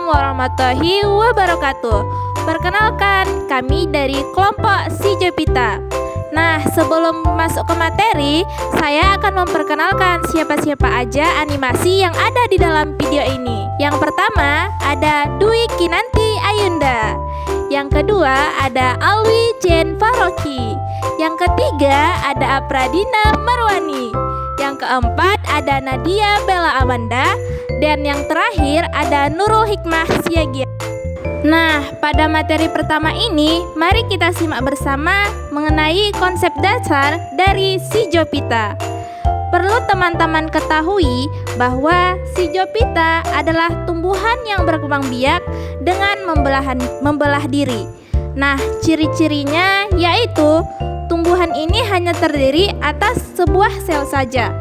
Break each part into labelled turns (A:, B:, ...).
A: Assalamualaikum warahmatullahi wabarakatuh. Perkenalkan, kami dari kelompok Si Jovita. Nah, sebelum masuk ke materi, saya akan memperkenalkan siapa-siapa aja animasi yang ada di dalam video ini. Yang pertama, ada Dwi Kinanti Ayunda. Yang kedua, ada Alwi Jen Faroki. Yang ketiga, ada Apradina Marwani. Yang keempat, ada Nadia Bella Amanda. Dan yang terakhir, ada Nurul Hikmah Siagia. Nah, pada materi pertama ini, mari kita simak bersama mengenai konsep dasar dari Si Jovita. Perlu teman-teman ketahui bahwa Si Jovita adalah tumbuhan yang berkembang biak dengan membelah diri. Nah, ciri-cirinya yaitu tumbuhan ini hanya terdiri atas sebuah sel saja.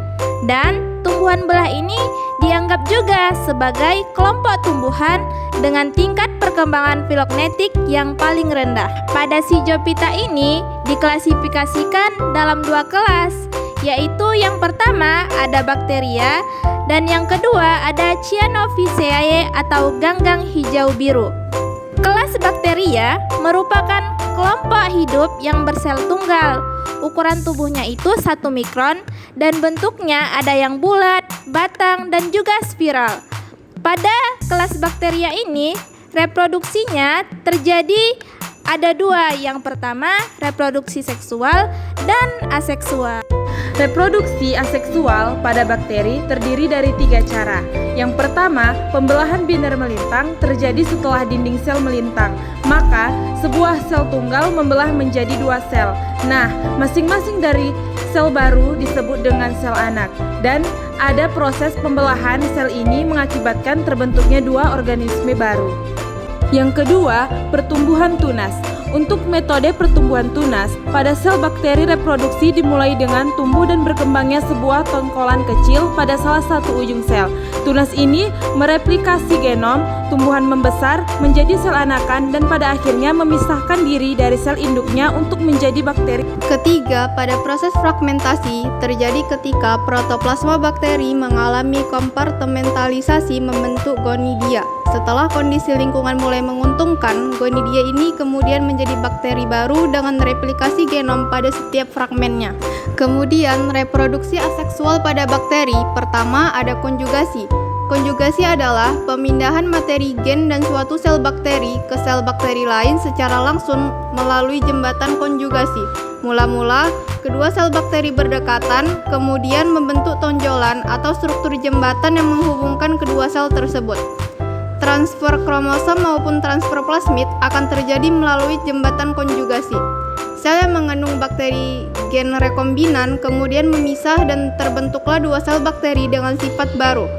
A: Dan tumbuhan belah ini dianggap juga sebagai kelompok tumbuhan dengan tingkat perkembangan filognetik yang paling rendah. Pada Si Jovita ini diklasifikasikan dalam dua kelas, yaitu yang pertama ada bakteria dan yang kedua ada Cyanophyceae atau ganggang hijau biru. Kelas bakteria merupakan kelompok hidup yang bersel tunggal. Ukuran tubuhnya itu 1 mikron dan bentuknya ada yang bulat, batang, dan juga spiral. Pada kelas bakteria ini, reproduksinya terjadi ada dua. Yang pertama, reproduksi seksual dan aseksual.
B: Reproduksi aseksual pada bakteri terdiri dari 3 cara. Yang pertama, pembelahan binar melintang terjadi setelah dinding sel melintang. Maka, sebuah sel tunggal membelah menjadi 2 sel. Nah, masing-masing dari sel baru disebut dengan sel anak. Dan ada proses pembelahan sel ini mengakibatkan terbentuknya 2 organisme baru. Yang kedua, pertumbuhan tunas. Untuk metode pertumbuhan tunas, pada sel bakteri reproduksi dimulai dengan tumbuh dan berkembangnya sebuah tongkolan kecil pada salah satu ujung sel. Tunas ini mereplikasi genom, tumbuhan membesar menjadi sel anakan dan pada akhirnya memisahkan diri dari sel induknya untuk menjadi bakteri.
C: Ketiga, pada proses fragmentasi terjadi ketika protoplasma bakteri mengalami kompartementalisasi membentuk gonidia. Setelah kondisi lingkungan mulai menguntungkan, gonidia ini kemudian menjadi bakteri baru dengan replikasi genom pada setiap fragmennya. Kemudian, reproduksi aseksual pada bakteri. Pertama, ada konjugasi. Konjugasi adalah pemindahan materi gen dan suatu sel bakteri ke sel bakteri lain secara langsung melalui jembatan konjugasi. Mula-mula, kedua sel bakteri berdekatan, kemudian membentuk tonjolan atau struktur jembatan yang menghubungkan kedua sel tersebut. Transfer kromosom maupun transfer plasmid akan terjadi melalui jembatan konjugasi. Sel yang mengandung bakteri gen rekombinan kemudian memisah dan terbentuklah 2 sel bakteri dengan sifat baru.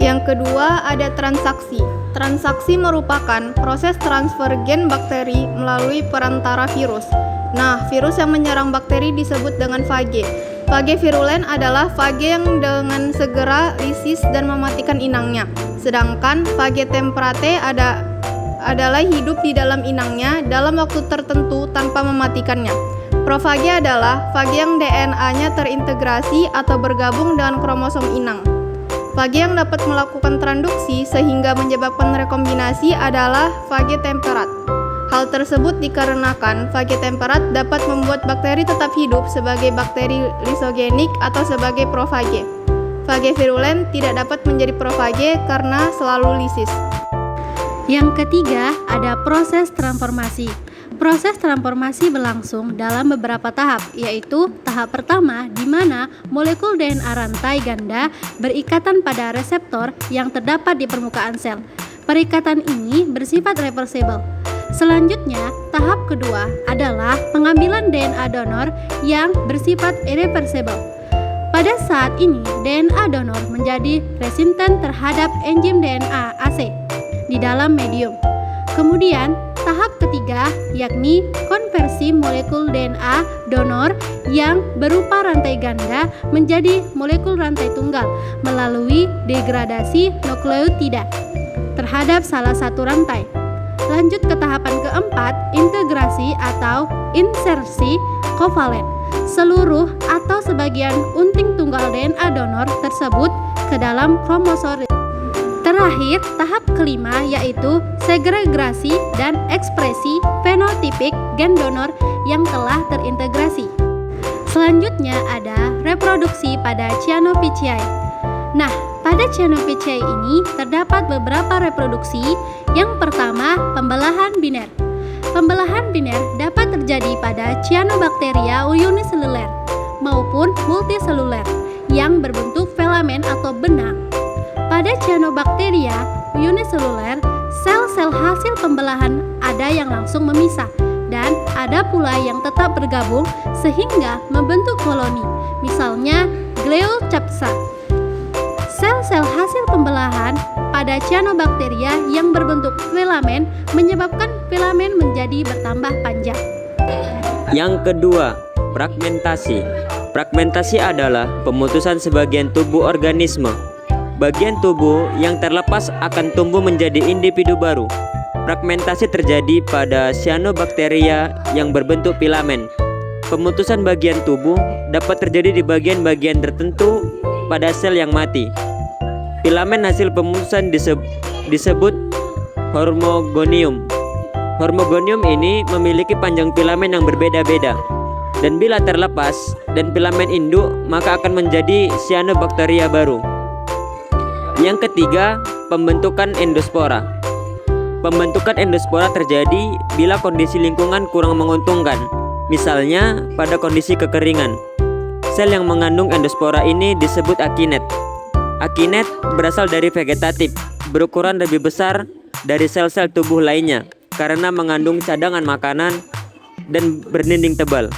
C: Yang kedua ada transaksi. Transaksi merupakan proses transfer gen bakteri melalui perantara virus. Nah, virus yang menyerang bakteri disebut dengan fage. Fage virulen adalah fage yang dengan segera lisis dan mematikan inangnya. Sedangkan fage temperate adalah hidup di dalam inangnya dalam waktu tertentu tanpa mematikannya. Profage adalah fage yang DNA-nya terintegrasi atau bergabung dengan kromosom inang. Fage yang dapat melakukan transduksi sehingga menyebabkan rekombinasi adalah fage temperat. Hal tersebut dikarenakan fage temperat dapat membuat bakteri tetap hidup sebagai bakteri lisogenik atau sebagai profage. Fage virulen tidak dapat menjadi profage karena selalu lisis.
D: Yang ketiga, ada proses transformasi. Proses transformasi berlangsung dalam beberapa tahap, yaitu tahap pertama di mana molekul DNA rantai ganda berikatan pada reseptor yang terdapat di permukaan sel. Perikatan ini bersifat reversible. Selanjutnya, tahap kedua adalah pengambilan DNA donor yang bersifat irreversible. Pada saat ini, DNA donor menjadi resistan terhadap enzim DNA AC di dalam medium. Kemudian, tahap ketiga yakni konversi molekul DNA donor yang berupa rantai ganda menjadi molekul rantai tunggal melalui degradasi nukleotida terhadap salah satu rantai. Lanjut ke tahapan keempat, integrasi atau insersi kovalen. Seluruh atau sebagian unting tunggal DNA donor tersebut ke dalam kromosom. Terakhir, tahap kelima yaitu segregasi dan ekspresi fenotipik gen donor yang telah terintegrasi. Selanjutnya ada reproduksi pada Cyanophyceae. Nah, pada Cyanophyceae ini terdapat beberapa reproduksi. Yang pertama, pembelahan biner. Pembelahan biner dapat terjadi pada Cyanobacteria uniseluler maupun multiseluler yang berbentuk filamen atau benang. Pada Cyanobacteria uniseluler, sel-sel hasil pembelahan ada yang langsung memisah dan ada pula yang tetap bergabung sehingga membentuk koloni, misalnya Gliocepsa. Sel-sel hasil pembelahan pada Cyanobacteria yang berbentuk filamen menyebabkan filamen menjadi bertambah panjang.
E: Yang kedua, fragmentasi. Fragmentasi adalah pemutusan sebagian tubuh organisme. Bagian tubuh yang terlepas akan tumbuh menjadi individu baru. Fragmentasi terjadi pada Cyanobacteria yang berbentuk filamen. Pemutusan bagian tubuh dapat terjadi di bagian-bagian tertentu pada sel yang mati. Filamen hasil pemutusan disebut hormogonium. Hormogonium ini memiliki panjang filamen yang berbeda-beda. Dan bila terlepas dan filamen induk, maka akan menjadi Cyanobacteria baru. Yang ketiga, pembentukan endospora. Pembentukan endospora terjadi bila kondisi lingkungan kurang menguntungkan, misalnya pada kondisi kekeringan. Sel yang mengandung endospora ini disebut akinet. Akinet berasal dari vegetatif, berukuran lebih besar dari sel-sel tubuh lainnya karena mengandung cadangan makanan dan berdinding tebal.